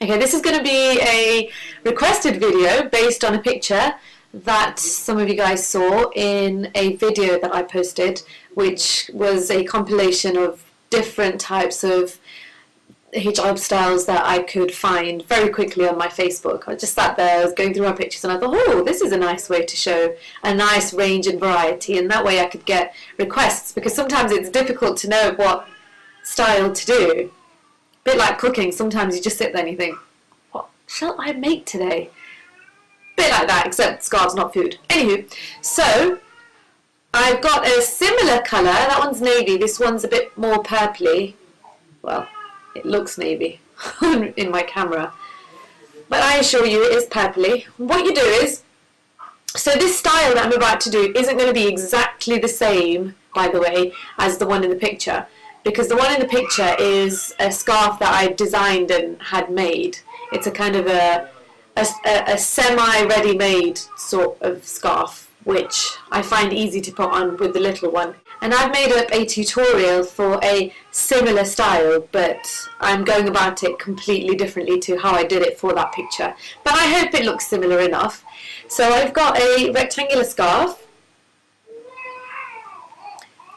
Okay, this is going to be a requested video based on a picture that some of you guys saw in a video that I posted, which was a compilation of different types of hijab styles that I could find very quickly on my Facebook. I just sat there, I was going through my pictures and I thought, oh, this is a nice way to show a nice range and variety, and that way I could get requests, because sometimes it's difficult to know what style to do. A bit like cooking, sometimes you just sit there and you think, what shall I make today? Bit like that, except scarves, not food. Anywho, so I've got a similar colour. That one's navy, this one's a bit more purpley. Well, it looks navy in my camera, but I assure you it is purpley. What you do is, so this style that I'm about to do isn't going to be exactly the same, by the way, as the one in the picture, because the one in the picture is a scarf that I designed and had made. It's a kind of a semi-ready-made sort of scarf, which I find easy to put on with the little one. And I've made up a tutorial for a similar style, but I'm going about it completely differently to how I did it for that picture. But I hope it looks similar enough. So I've got a rectangular scarf,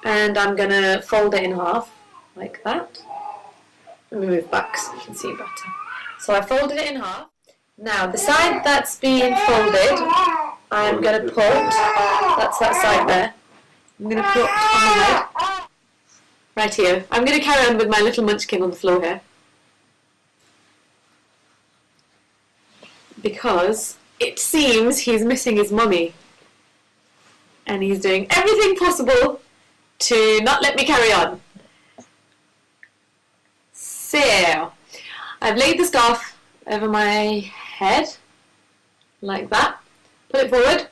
and I'm going to fold it in half, like that. Let me move back so you can see better. So I folded it in half. Now the side that's being folded, I'm going to put, that's that side there, I'm going to put on the head, right here. I'm going to carry on with my little munchkin on the floor here, because it seems he's missing his mummy, and he's doing everything possible to not let me carry on. So, I've laid the scarf over my head, like that. Put it forward.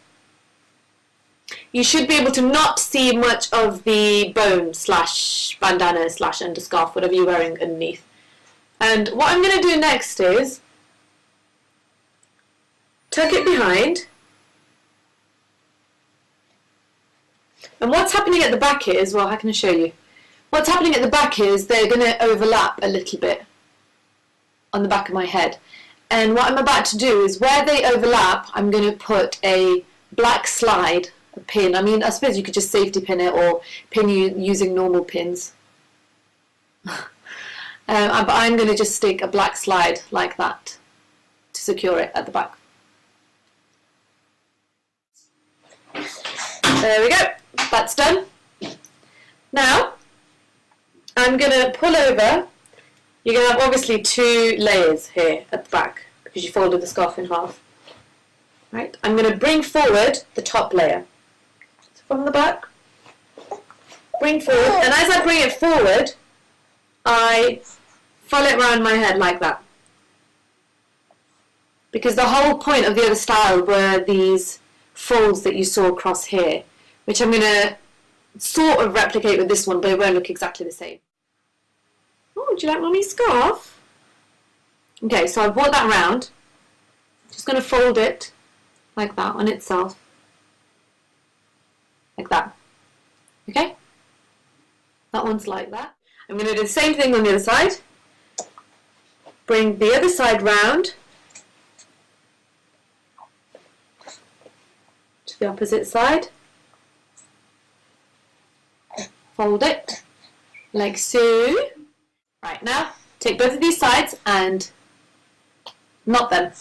You should be able to not see much of the bone slash bandana slash underscarf, whatever you're wearing underneath. And what I'm going to do next is tuck it behind. And what's happening at the back is, well, how can I show you? What's happening at the back is they're going to overlap a little bit on the back of my head. And what I'm about to do is, where they overlap, I'm going to put a black slide, a pin. I mean, I suppose you could just safety pin it or pin you using normal pins. But I'm going to just stick a black slide like that to secure it at the back. There we go. That's done. Now, I'm going to pull over. You're going to have obviously two layers here at the back because you folded the scarf in half. Right? I'm going to bring forward the top layer. So from the back, bring forward, and as I bring it forward, I fold it around my head like that. Because the whole point of the other style were these folds that you saw across here, which I'm going to sort of replicate with this one, but it won't look exactly the same. Oh, do you like Mummy's scarf? Okay, so I've brought that around. Just going to fold it like that on itself. Like that. Okay? That one's like that. I'm going to do the same thing on the other side. Bring the other side round to the opposite side. Fold it like so. Right, now take both of these sides and knot them.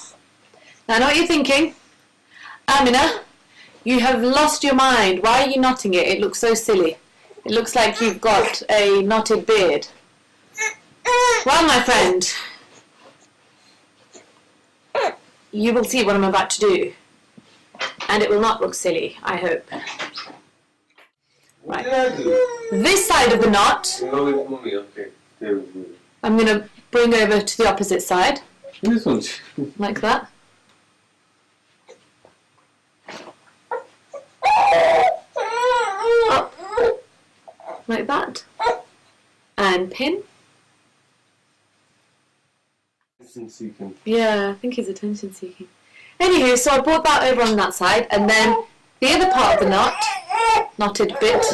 Now I know what you're thinking. Amina, you have lost your mind. Why are you knotting it? It looks so silly. It looks like you've got a knotted beard. Well, my friend, you will see what I'm about to do. And it will not look silly, I hope. Right. This side of the knot, I'm going to bring over to the opposite side. Like that. Up. Like that. And pin. Yeah, I think he's attention seeking. Anywho, so I brought that over on that side, and then the other part of the knot, knotted bit,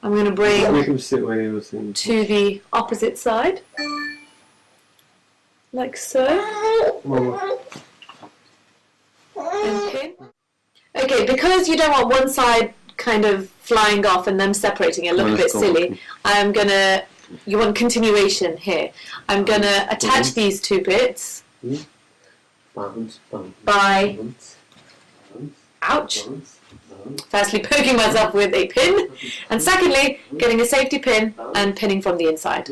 I'm going to bring Make him sit where he was sitting. to the opposite side. like so. And pin. Okay, because you don't want one side kind of flying off and them separating it, look a bit silly, you want continuation here. I'm going to attach these two bits by, ouch, firstly poking myself with a pin, and secondly getting a safety pin and pinning from the inside.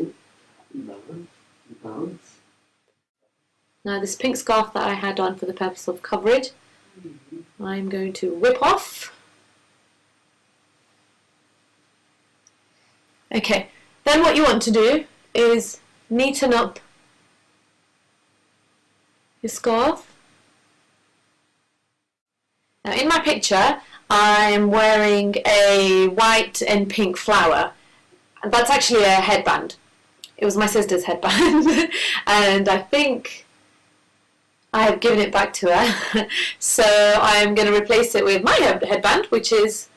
Now this pink scarf that I had on for the purpose of coverage, I'm going to whip off. Okay, then what you want to do is neaten up your scarf. Now in my picture I'm wearing a white and pink flower. That's actually a headband. It was my sister's headband and I think I have given it back to her. So I'm going to replace it with my headband, which is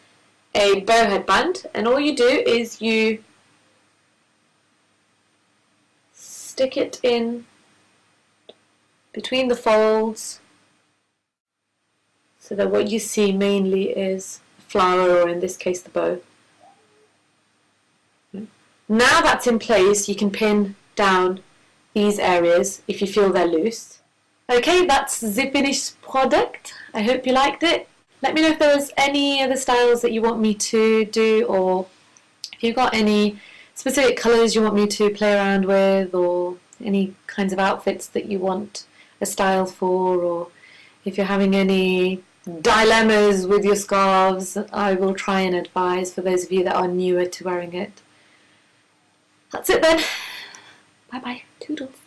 a bow headband, and all you do is you stick it in between the folds so that what you see mainly is a flower, or in this case the bow. Now that's in place, you can pin down these areas if you feel they're loose. Okay, that's the finished product. I hope you liked it. Let me know if there's any other styles that you want me to do, or if you've got any specific colours you want me to play around with, or any kinds of outfits that you want a style for, or if you're having any dilemmas with your scarves, I will try and advise for those of you that are newer to wearing it. That's it then. Bye bye. Toodles.